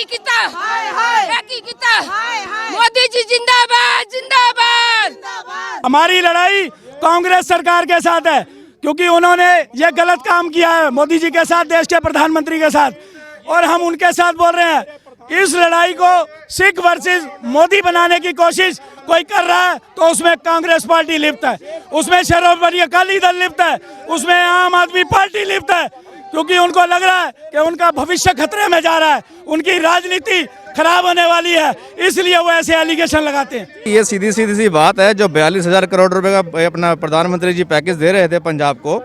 किता मोदी जी जिंदाबाद जिंदाबाद। हमारी लड़ाई कांग्रेस सरकार के साथ है, क्योंकि उन्होंने ये गलत काम किया है मोदी जी के साथ, देश के प्रधानमंत्री के साथ, और हम उनके साथ बोल रहे हैं। इस लड़ाई को सिख वर्सेस मोदी बनाने की कोशिश कोई कर रहा है तो उसमें कांग्रेस पार्टी लिप्त है, उसमें सर्वोपरि अकाली दल लिप्त है, उसमें आम आदमी पार्टी लिप्त है, क्योंकि उनको लग रहा है कि उनका भविष्य खतरे में जा रहा है, उनकी राजनीति खराब होने वाली है, इसलिए वो ऐसे एलिगेशन लगाते हैं। ये सीधी सी बात है। जो 42,000 करोड़ रुपए का अपना प्रधानमंत्री जी पैकेज दे रहे थे पंजाब को,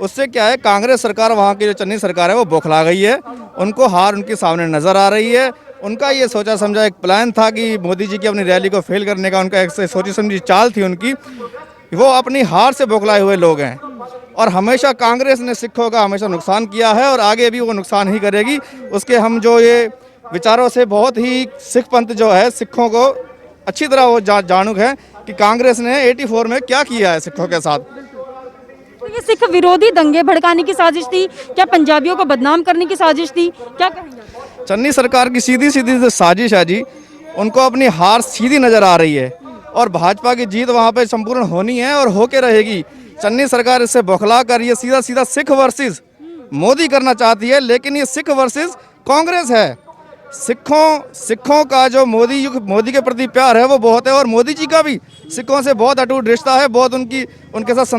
उससे क्या है, कांग्रेस सरकार, वहाँ की जो चन्नी सरकार है वो बौखला गई है। उनको हार उनके सामने नजर आ रही है। उनका ये सोचा समझा एक प्लान था कि मोदी जी की अपनी रैली को फेल करने का, उनका एक सोची समझी चाल थी उनकी। वो अपनी हार से बौखलाए हुए लोग हैं, और हमेशा कांग्रेस ने सिखों का हमेशा नुकसान किया है और आगे भी वो नुकसान ही करेगी। उसके हम जो ये विचारों से बहुत ही सिख पंथ जो है, सिखों को अच्छी तरह वो जानुक है कि कांग्रेस ने 84 में क्या किया है सिखों के साथ। तो ये सिख विरोधी दंगे भड़काने की साजिश थी क्या, पंजाबियों को बदनाम करने की साजिश थी क्या कहेंगे? चन्नी सरकार की सीधी जो साजिश है जी, उनको अपनी हार सीधी नजर आ रही है, और भाजपा की जीत वहाँ पे संपूर्ण होनी है और होके रहेगी। चन्नी सरकार इससे बौखला कर ये सीधा सिख वर्सेस मोदी करना चाहती है, लेकिन ये सिख वर्सेस कांग्रेस है। सिखों का जो मोदी के प्रति प्यार है वो बहुत है, और मोदी जी का भी सिखों से बहुत अटूट रिश्ता है, बहुत उनके साथ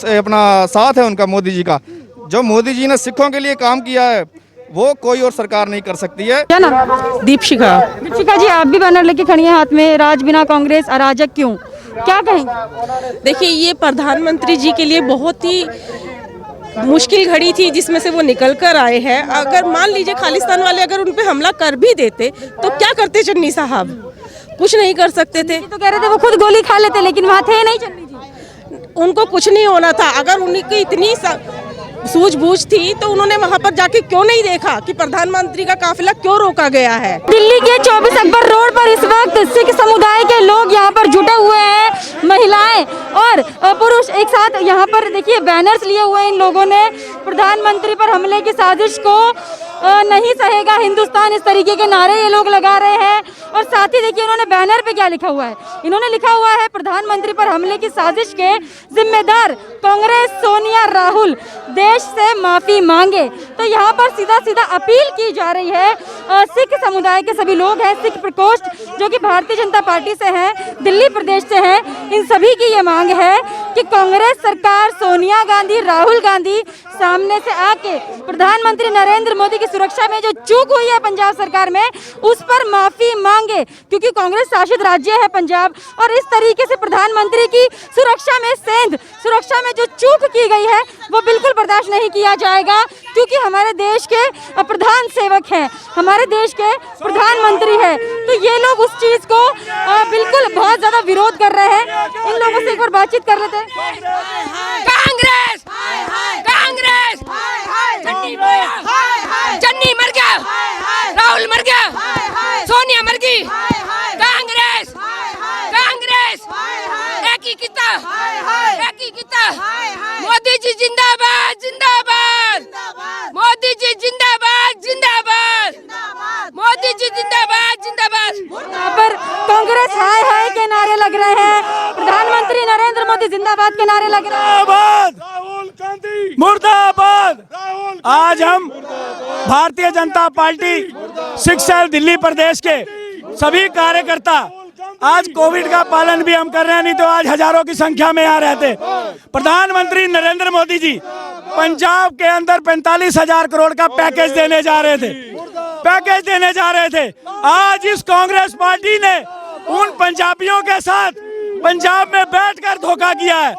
अपना साथ है उनका। मोदी जी का जो मोदी जी ने सिखों के लिए काम किया है वो कोई और सरकार नहीं कर सकती है। क्या नाम? दीपशिखा। दीपशिखा जी, आप भी बैनर लेके खड़ी हैं हाथ में, राज बिना कांग्रेस अराजक क्यों, क्या कहेंगे? देखिए, ये प्रधानमंत्री जी के लिए बहुत ही मुश्किल घड़ी थी जिसमें से वो निकल कर आए हैं। अगर मान लीजिए खालिस्तान वाले अगर उन पे हमला कर भी देते तो क्या करते चन्नी साहब? कुछ नहीं कर सकते थे। तो कह रहे थे वो खुद गोली खा लेते, लेकिन वहाँ थे नहीं चन्नी जी। उनको कुछ नहीं होना था। अगर उनकी इतनी सूझबूझ थी तो उन्होंने वहाँ पर जाके क्यों नहीं देखा कि प्रधानमंत्री का काफिला क्यों रोका गया है। दिल्ली के 24 अकबर रोड पर इस वक्त सिख समुदाय के लोग यहाँ पर जुटे हुए हैं, महिलाएं और पुरुष एक साथ यहाँ पर देखिए बैनर्स लिए हुए हैं इन लोगों ने। प्रधानमंत्री पर हमले की साजिश को नहीं सहेगा हिंदुस्तान, इस तरीके के नारे ये लोग लगा रहे हैं। और साथ ही देखिए इन्होंने बैनर पे क्या लिखा हुआ है, इन्होंने लिखा हुआ है प्रधानमंत्री पर हमले की साजिश के जिम्मेदार कांग्रेस सोनिया राहुल देश से माफी मांगे। तो यहाँ पर सीधा अपील की जा रही है। सिख समुदाय के सभी लोग हैं, सिख प्रकोष्ठ जो कि भारतीय जनता पार्टी से हैं, दिल्ली प्रदेश से हैं, इन सभी की ये मांग है कि कांग्रेस सरकार, सोनिया गांधी, राहुल गांधी सामने से आके प्रधानमंत्री नरेंद्र मोदी की सुरक्षा में जो चूक हुई है पंजाब सरकार में, उस पर माफी मांगे, क्योंकि कांग्रेस शासित राज्य है पंजाब। और इस तरीके से प्रधानमंत्री की सुरक्षा में सुरक्षा में जो चूक की गई है वो बिल्कुल बर्दाश्त नहीं किया जाएगा, क्योंकि हमारे देश के प्रधान सेवक हैं, हमारे देश के प्रधानमंत्री हैं। तो ये लोग उस चीज को बिल्कुल बहुत ज्यादा विरोध कर रहे हैं। इन लोगों से एक बार बातचीत कर लेते हैं। कांग्रेस कांग्रेस चन्नी मर गया, राहुल मर गया, सोनिया मर गई, कांग्रेस कांग्रेस एक ही किता मोदी जी जिंदाबाद जिंदाबाद, मोदी जी जिंदाबाद जिंदाबाद, मोदी जी जिंदाबाद जिंदाबाद। यहाँ पर कांग्रेस हाय हाय के नारे लग रहे हैं, प्रधानमंत्री नरेंद्र मोदी जिंदाबाद के नारे लग रहे हैं। राहुल गांधी मुर्दाबाद। आज हम भारतीय जनता पार्टी सिख सेल दिल्ली प्रदेश के सभी कार्यकर्ता आज कोविड का पालन भी हम कर रहे हैं, नहीं तो आज हजारों की संख्या में यहाँ रहते। प्रधानमंत्री नरेंद्र मोदी जी पंजाब के अंदर 45,000 करोड़ का पैकेज देने जा रहे थे। आज इस कांग्रेस पार्टी ने उन पंजाबियों के साथ पंजाब में बैठकर धोखा किया है,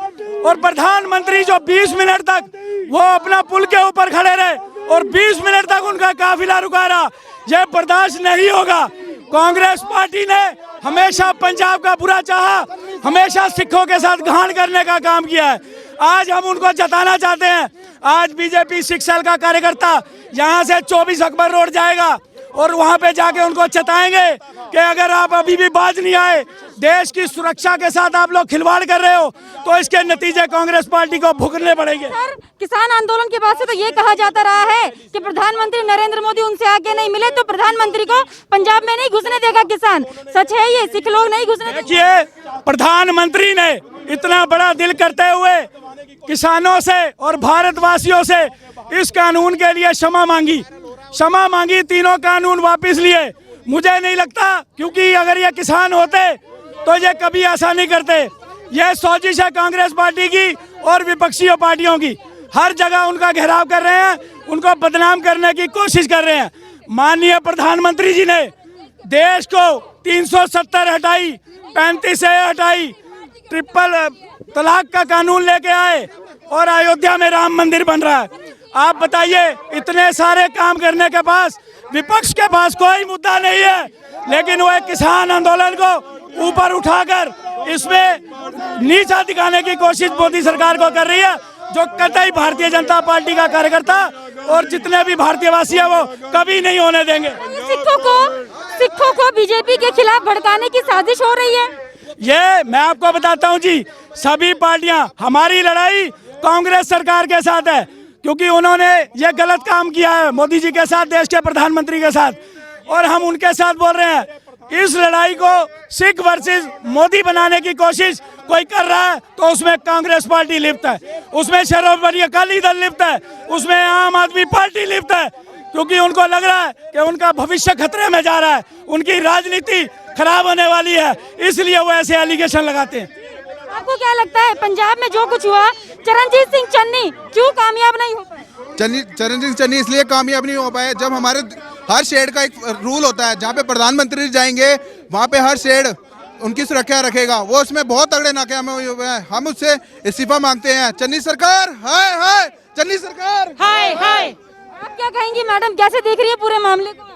और प्रधानमंत्री जो 20 मिनट तक वो अपना पुल के ऊपर खड़े रहे और 20 मिनट तक उनका काफिला रुका रहा, यह बर्दाश्त नहीं होगा। कांग्रेस पार्टी ने हमेशा पंजाब का बुरा चाहा, हमेशा सिखों के साथ घाण करने का काम किया है। आज हम उनको जताना चाहते हैं। आज बीजेपी सिख सेल का कार्यकर्ता यहाँ से 24 अकबर रोड जाएगा और वहां पे जाके उनको चताएंगे कि अगर आप अभी भी बाज नहीं आए, देश की सुरक्षा के साथ आप लोग खिलवाड़ कर रहे हो, तो इसके नतीजे कांग्रेस पार्टी को भुगतने पड़ेंगे। सर, किसान आंदोलन के बाद से तो ये कहा जाता रहा है कि प्रधानमंत्री नरेंद्र मोदी उनसे आगे नहीं मिले तो प्रधानमंत्री को पंजाब में नहीं घुसने देगा किसान। सच है ये? सिख लोग नहीं घुसने देंगे? देखिए, प्रधानमंत्री ने इतना बड़ा दिल करते हुए किसानों से और भारतवासियों से इस कानून के लिए क्षमा मांगी, तीनों कानून वापस लिए। मुझे नहीं लगता, क्योंकि अगर ये किसान होते तो ये कभी ऐसा नहीं करते। यह साजिश है कांग्रेस पार्टी की और विपक्षी पार्टियों की। हर जगह उनका घेराव कर रहे हैं, उनको बदनाम करने की कोशिश कर रहे हैं। माननीय प्रधानमंत्री जी ने देश को 370 हटाई, 35 हटाई, ट्रिपल तलाक का कानून लेके आए और अयोध्या में राम मंदिर बन रहा है। आप बताइए, इतने सारे काम करने के पास विपक्ष के पास कोई मुद्दा नहीं है, लेकिन वो एक किसान आंदोलन को ऊपर उठाकर इसमें नीचा दिखाने की कोशिश मोदी सरकार को कर रही है, जो कतई भारतीय जनता पार्टी का कार्यकर्ता और जितने भी भारतीयवासी है वो कभी नहीं होने देंगे। सिखों को बीजेपी के खिलाफ भड़काने की साजिश हो रही है। ये मैं आपको बताता हूँ जी, सभी पार्टियां, हमारी लड़ाई कांग्रेस सरकार के साथ है, क्योंकि उन्होंने ये गलत काम किया है मोदी जी के साथ, देश के प्रधानमंत्री के साथ, और हम उनके साथ बोल रहे हैं। इस लड़ाई को सिख वर्सेस मोदी बनाने की कोशिश कोई कर रहा है तो उसमें कांग्रेस पार्टी लिप्त है, उसमें सर्वोपरि अकाली दल लिप्त है, उसमें आम आदमी पार्टी लिप्त है, क्योंकि उनको लग रहा है कि उनका भविष्य खतरे में जा रहा है, उनकी राजनीति खराब होने वाली है, इसलिए वो ऐसे एलिगेशन लगाते हैं। आपको क्या लगता है, पंजाब में जो कुछ हुआ, चरणजीत सिंह चन्नी क्यों कामयाब नहीं हो पाए? चरणजीत सिंह चन्नी इसलिए कामयाब नहीं हो पाए, जब हमारे हर शेड का एक रूल होता है, जहाँ पे प्रधानमंत्री जाएंगे वहाँ पे हर शेड उनकी सुरक्षा रखेगा, वो उसमें बहुत तगड़े नाकाम हुए हैं। हम उससे इस्तीफा मांगते हैं। चन्नी सरकार हाय हाय, चन्नी सरकार हाय हाय। आप क्या कहेंगी मैडम, कैसे देख रही है पूरे मामले को?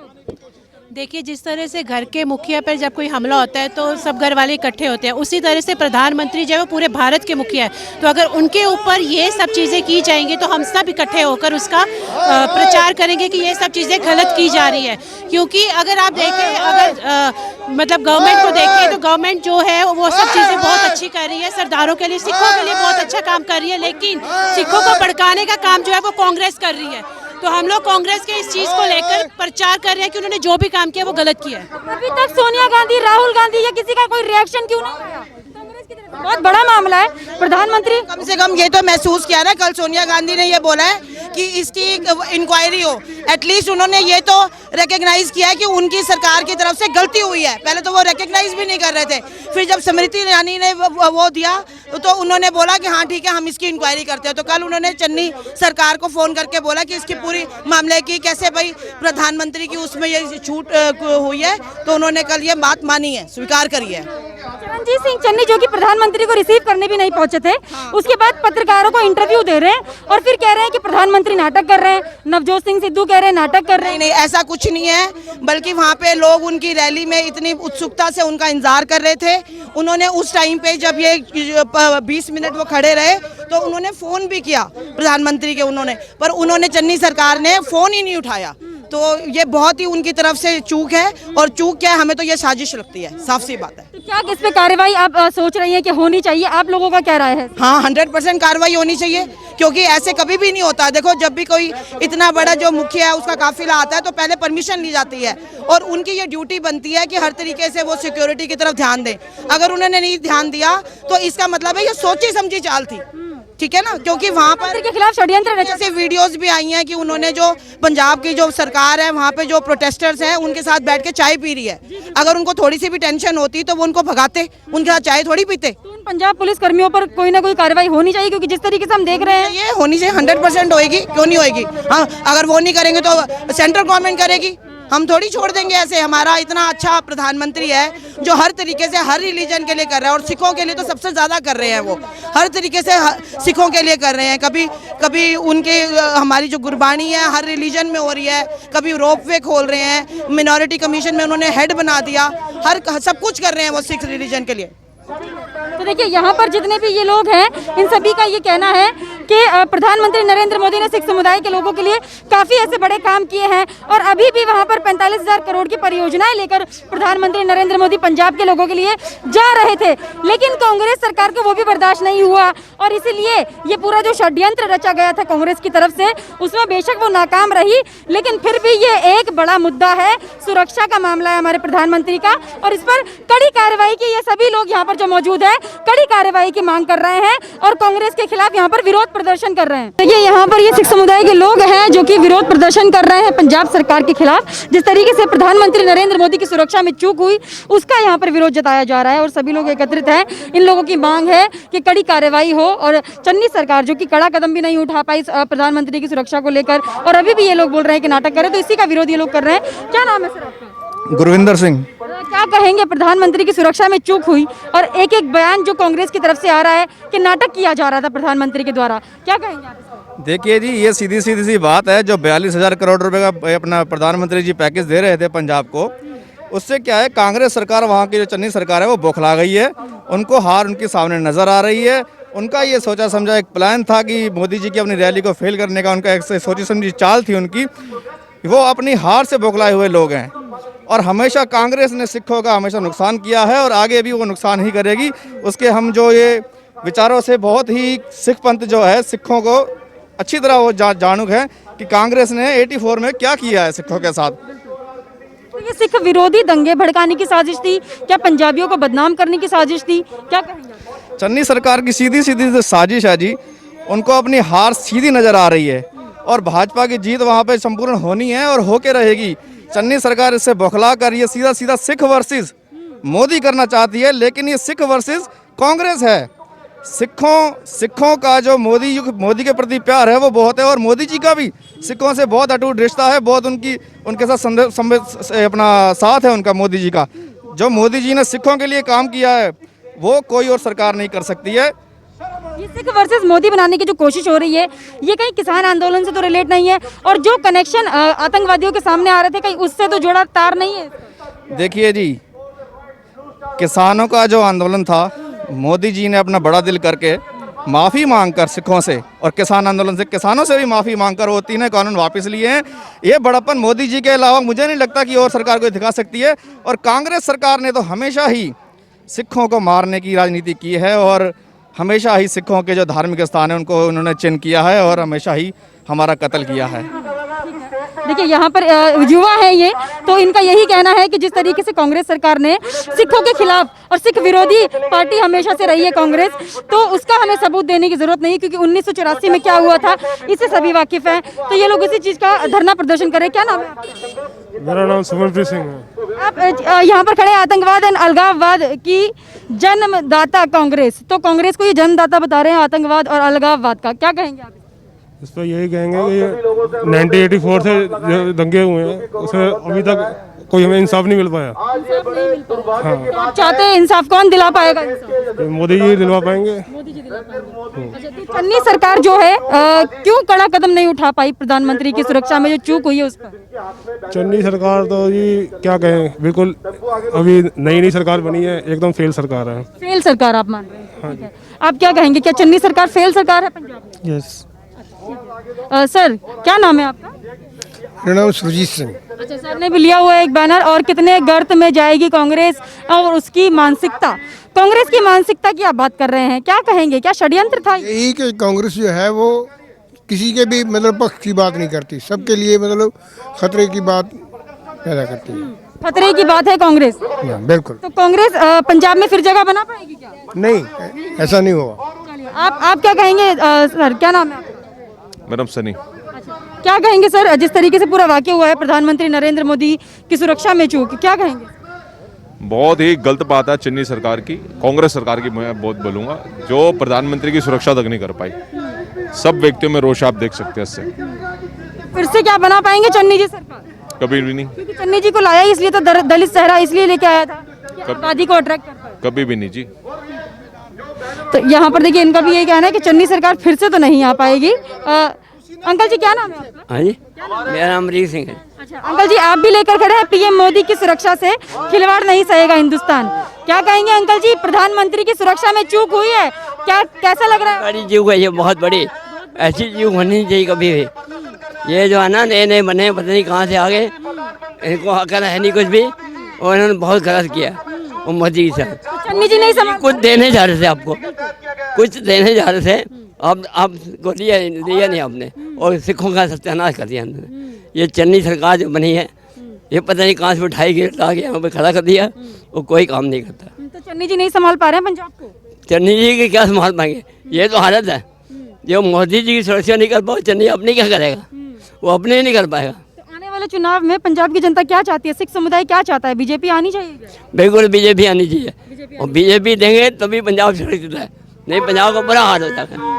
देखिए, जिस तरह से घर के मुखिया पर जब कोई हमला होता है तो सब घर वाले इकट्ठे होते हैं, उसी तरह से प्रधानमंत्री जो है वो पूरे भारत के मुखिया है, तो अगर उनके ऊपर ये सब चीज़ें की जाएंगी तो हम सब इकट्ठे होकर उसका प्रचार करेंगे कि ये सब चीज़ें गलत की जा रही है। क्योंकि अगर आप देखें, अगर मतलब गवर्नमेंट को देखें तो गवर्नमेंट जो है वो सब चीज़ें बहुत अच्छी कर रही है, सरदारों के लिए, सिखों के लिए बहुत अच्छा काम कर रही है, लेकिन सिखों को भड़काने का काम जो है वो कांग्रेस कर रही है। तो हम लोग कांग्रेस के इस चीज को लेकर प्रचार कर रहे हैं कि उन्होंने जो भी काम किया वो गलत किया है। अभी तक सोनिया गांधी, राहुल गांधी या किसी का कोई रिएक्शन क्यों नहीं आया? बहुत बड़ा मामला है। प्रधानमंत्री कम से कम ये तो महसूस किया ना, कल सोनिया गांधी ने ये बोला है कि इसकी इंक्वायरी हो, एटलीस्ट उन्होंने ये तो रिकग्नाइज किया है कि उनकी सरकार की तरफ से गलती हुई है। पहले तो वो रिकग्नाइज भी नहीं कर रहे थे, फिर जब स्मृति ईरानी ने वो दिया तो उन्होंने बोला कि हाँ ठीक है, हम इसकी इंक्वायरी करते हैं। तो कल उन्होंने चन्नी सरकार को फोन करके बोला कि इसकी पूरी मामले की कैसे भाई प्रधानमंत्री की उसमें ये छूट हुई है, तो उन्होंने कल ये बात मानी है, स्वीकार करी है। चरणजीत सिंह चन्नी जो कि प्रधानमंत्री को रिसीव करने भी नहीं पहुंचे थे, उसके बाद पत्रकारों को इंटरव्यू दे रहे हैं और फिर कह रहे हैं कि प्रधानमंत्री नाटक कर रहे हैं। नवजोत सिंह सिद्धू कह रहे हैं नाटक कर रहे हैं। नहीं, ऐसा कुछ नहीं है, बल्कि वहाँ पे लोग उनकी रैली में इतनी उत्सुकता से उनका इंतजार कर रहे थे। उन्होंने उस टाइम पे जब ये 20 मिनट वो खड़े रहे तो उन्होंने फोन भी किया प्रधानमंत्री के, पर उन्होंने चन्नी सरकार ने फोन ही नहीं उठाया। तो ये बहुत ही उनकी तरफ से चूक है, और चूक क्या है, हमें तो ये साजिश लगती है, साफ सी बात है। तो क्या इस पे कार्रवाई आप सोच रही हैं कि होनी चाहिए? आप लोगों का क्या राय है? हाँ, 100% कार्रवाई होनी चाहिए, क्योंकि ऐसे कभी भी नहीं होता। देखो, जब भी कोई इतना बड़ा जो मुखिया है उसका काफिला आता है तो पहले परमिशन ली जाती है, और उनकी ये ड्यूटी बनती है कि हर तरीके से वो सिक्योरिटी की तरफ ध्यान दें। अगर उन्होंने नहीं ध्यान दिया तो इसका मतलब है ये सोची समझी चाल थी, ठीक है ना, क्योंकि वहाँ पर के खिलाफ षड्यंत्र ऐसे वीडियोस भी आई हैं कि उन्होंने जो पंजाब की जो सरकार है वहाँ पे जो प्रोटेस्टर्स हैं उनके साथ बैठ के चाय पी रही है। अगर उनको थोड़ी सी भी टेंशन होती तो वो उनको भगाते, उनके साथ चाय थोड़ी पीते। पंजाब पुलिस कर्मियों पर कोई ना कोई कार्रवाई होनी चाहिए, क्योंकि जिस तरीके से हम देख रहे हैं ये होनी चाहिए, 100% होएगी, क्यों नहीं होएगी। हाँ, अगर वो नहीं करेंगे तो सेंट्रल गवर्नमेंट करेगी, हम थोड़ी छोड़ देंगे ऐसे। हमारा इतना अच्छा प्रधानमंत्री है जो हर तरीके से हर रिलीजन के लिए कर रहा है, और सिखों के लिए तो सबसे ज़्यादा कर रहे हैं। वो हर तरीके से सिखों के लिए कर रहे हैं। कभी उनके हमारी जो गुरबानी है हर रिलीजन में हो रही है, कभी रोपवे खोल रहे हैं, मिनॉरिटी कमीशन में उन्होंने हेड बना दिया, सब कुछ कर रहे हैं वो सिख रिलीजन के लिए। तो देखिए यहाँ पर जितने भी ये लोग हैं इन सभी का ये कहना है कि प्रधानमंत्री नरेंद्र मोदी ने सिख समुदाय के लोगों के लिए काफी ऐसे बड़े काम किए हैं और अभी भी वहाँ पर 45,000 करोड़ की परियोजनाएं लेकर प्रधानमंत्री नरेंद्र मोदी पंजाब के लोगों के लिए जा रहे थे, लेकिन कांग्रेस सरकार को वो भी बर्दाश्त नहीं हुआ और इसीलिए ये पूरा जो षड्यंत्र रचा गया था कांग्रेस की तरफ से उसमें बेशक वो नाकाम रही, लेकिन फिर भी ये एक बड़ा मुद्दा है, सुरक्षा का मामला है हमारे प्रधानमंत्री का और इस पर कड़ी कार्रवाई की ये सभी लोग यहाँ पर जो मौजूद है कड़ी कार्रवाई की मांग कर रहे हैं और कांग्रेस के खिलाफ यहाँ पर विरोध प्रदर्शन कर रहे हैं। देखिए यहाँ पर ये सिख समुदाय के लोग हैं जो कि विरोध प्रदर्शन कर रहे हैं पंजाब सरकार के खिलाफ। जिस तरीके से प्रधानमंत्री नरेंद्र मोदी की सुरक्षा में चूक हुई उसका यहाँ पर विरोध जताया जा रहा है और सभी लोग एकत्रित हैं। इन लोगों की मांग है कि कड़ी कार्रवाई हो और चन्नी सरकार जो कि कड़ा कदम भी नहीं उठा पाई प्रधानमंत्री की सुरक्षा को लेकर और अभी भी ये लोग बोल रहे हैं कि नाटक करें, तो इसी का विरोध ये लोग कर रहे हैं। क्या नाम है सर आपका? गुरविंदर सिंह। क्या कहेंगे, प्रधानमंत्री की सुरक्षा में चूक हुई और एक एक बयान जो कांग्रेस की तरफ से आ रहा है कि नाटक किया जा रहा था प्रधानमंत्री के द्वारा, क्या कहेंगे आप इसको? देखिए जी, ये सीधी सी बात है। जो 42,000 करोड़ रुपए का अपना प्रधानमंत्री जी पैकेज दे रहे थे पंजाब को, उससे क्या है, कांग्रेस सरकार, वहाँ की जो चन्नी सरकार है वो बौखला गई है। उनको हार उनके सामने नजर आ रही है। उनका ये सोचा समझा एक प्लान था कि मोदी जी की अपनी रैली को फेल करने का उनका एक सोची समझी चाल थी उनकी। वो अपनी हार से बौखलाए हुए लोग हैं और हमेशा कांग्रेस ने सिखों का हमेशा नुकसान किया है और आगे भी वो नुकसान ही करेगी। उसके हम जो ये विचारों से बहुत ही सिख पंथ जो है, सिखों को अच्छी तरह वो जानूक है कि कांग्रेस ने 84 में क्या किया है सिखों के साथ। ये सिख विरोधी दंगे भड़काने की साजिश थी क्या, पंजाबियों को बदनाम करने की साजिश थी, क्या कहेंगे? चन्नी सरकार की सीधी जो साजिश है जी, उनको अपनी हार सीधी नजर आ रही है और भाजपा की जीत वहाँ पे संपूर्ण होनी है और होके रहेगी। चन्नी सरकार इससे बौखला कर ये सीधा सिख वर्सेस मोदी करना चाहती है, लेकिन ये सिख वर्सेस कांग्रेस है। सिखों का जो मोदी के प्रति प्यार है वो बहुत है और मोदी जी का भी सिखों से बहुत अटूट रिश्ता है, बहुत उनके साथ अपना साथ है उनका। मोदी जी का जो मोदी जी ने सिखों के लिए काम किया है वो कोई और सरकार नहीं कर सकती है। ये सिख वर्सेस मोदी बनाने की जो कोशिश हो रही है ये कहीं किसान आंदोलन से तो रिलेट नहीं है और जो कनेक्शन आतंकवादियों के सामने आ रहे थे कहीं उससे तो जुड़ा तार नहीं है। देखिए जी, किसानों का जो आंदोलन था, मोदी जी ने अपना बड़ा दिल करके माफ़ी मांगकर सिखों से और किसान आंदोलन से, किसानों से भी माफ़ी मांगकर वो 3 कानून वापस लिए हैं। ये बड़प्पन मोदी जी के अलावा मुझे नहीं लगता कि और सरकार को दिखा सकती है। और कांग्रेस सरकार ने तो हमेशा ही सिखों को मारने की राजनीति की है और हमेशा ही सिखों के जो धार्मिक स्थान है उनको उन्होंने चिन्ह किया है और हमेशा ही हमारा कत्ल किया है। देखिए यहाँ पर युवा है ये, तो इनका यही कहना है कि जिस तरीके से कांग्रेस सरकार ने सिखों के खिलाफ और सिख विरोधी पार्टी हमेशा से रही है कांग्रेस, तो उसका हमें सबूत देने की जरूरत नहीं, क्योंकि 1984 में क्या हुआ था इससे सभी वाकिफ हैं। तो ये लोग इसी चीज का धरना प्रदर्शन करें। क्या नाम है आपका? मेरा नाम सुमनप्रीत सिंह है। आप यहाँ पर खड़े आतंकवाद एंड अलगाववाद की जन्मदाता कांग्रेस, तो कांग्रेस को ये जन्मदाता बता रहे हैं आतंकवाद और अलगाववाद का, क्या कहेंगे आप? इस पर यही कहेंगे कि 1984 से जो दंगे हुए हैं उसमें अभी तक कोई हमें इंसाफ नहीं मिल पाया। तो आप चाहते हैं इंसाफ, कौन दिला पाएगा इंसाफ? मोदी जी दिलवा पाएंगे। मोदी जी दिला पाएंगे। अच्छा, तो चन्नी सरकार जो है क्यों कड़ा कदम नहीं उठा पाई प्रधानमंत्री की सुरक्षा में जो चूक हुई है उस पर? चन्नी सरकार तो जी क्या कहें, बिल्कुल अभी नई सरकार बनी है, एकदम फेल सरकार है। फेल सरकार आप मान रहे हैं? ठीक है। आप क्या कहेंगे, क्या चन्नी सरकार फेल सरकार है पंजाब? यस। सर क्या नाम है आपका? मेरा नाम सुरजीत सिंह। अच्छा, सर ने भी लिया हुआ है एक बैनर, और कितने गर्त में जाएगी कांग्रेस और उसकी मानसिकता, कांग्रेस की मानसिकता की आप बात कर रहे हैं, क्या कहेंगे, क्या षड्यंत्र था? यही कि कांग्रेस जो है वो किसी के भी मतलब पक्ष की बात नहीं करती, सबके लिए मतलब खतरे की बात पैदा करती है। खतरे की बात है कांग्रेस? बिल्कुल। तो कांग्रेस पंजाब में फिर जगह बना पाएगी क्या? नहीं, ऐसा नहीं होगा। चलिए, आप क्या कहेंगे सर, क्या नाम है आपका? मैडम सनी। क्या कहेंगे सर, जिस तरीके से पूरा वाकया हुआ है प्रधानमंत्री नरेंद्र मोदी की सुरक्षा में चूक, क्या कहेंगे? बहुत ही गलत बात है चन्नी सरकार की, कांग्रेस सरकार की मैं बहुत बोलूँगा, जो प्रधानमंत्री की सुरक्षा तक नहीं कर पाई। सब व्यक्तियों में रोष आप देख सकते हैं इससे। फिर से क्या बना पाएंगे चन्नी जी सरकार? कभी भी नहीं। क्योंकि चन्नी जी को लाया इसलिए तो दलित सहरा इसलिए लेके आया था कि आबादी को अट्रैक्ट कर पाए। कभी भी नहीं जी। तो यहाँ पर देखिए इनका भी यही कहना है कि चन्नी सरकार फिर से तो नहीं आ पाएगी। अंकल जी क्या नाम है आपका? हाँ जी, मेरा नाम अमरीक सिंह है। अच्छा अंकल जी, आप भी लेकर खड़े हैं पीएम मोदी की सुरक्षा से खिलवाड़ नहीं सहेगा हिंदुस्तान। क्या कहेंगे अंकल जी, प्रधानमंत्री की सुरक्षा में चूक हुई है क्या, कैसा लग रहा है? बड़ी चूक है ये, बहुत बड़ी। ऐसी चूक होनी नहीं चाहिए कभी भी। ये जो है ना नए नए बने पता नहीं कहाँ से आ गए, इनको अकल है नहीं कुछ भी, और इन्होंने बहुत गलत किया वो मोदी के साथ। चन्नी जी नहीं समझ, कुछ देने जा रहे थे आपको, कुछ देने जा रहे थे, अब आपको लिया नहीं आपने, और सिखों का सत्यानाश कर दिया इन्होंने। ये चन्नी सरकार जो बनी है, ये पता नहीं कहाँ से उठाई गई, ला के यहाँ पे खड़ा कर दिया, वो कोई काम नहीं करता। तो चन्नी जी नहीं संभाल पा रहे हैं पंजाब को। चन्नी जी की क्या संभाल पाएंगे, ये तो हालत है। जो मोदी जी की सुरक्षा नहीं कर पाओ, चन्नी अपनी क्या करेगा, वो अपने ही नहीं कर पाएगा। तो आने वाले चुनाव में पंजाब की जनता क्या चाहती है, सिख समुदाय क्या चाहता है, बीजेपी आनी चाहिए? बिल्कुल बीजेपी आनी चाहिए, और बीजेपी देंगे तभी पंजाब सुरक्षित है, नहीं पंजाब का बड़ा हाल होता है।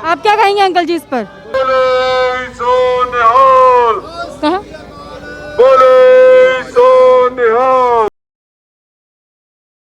आप क्या कहेंगे अंकल जी इस पर? कहाँ?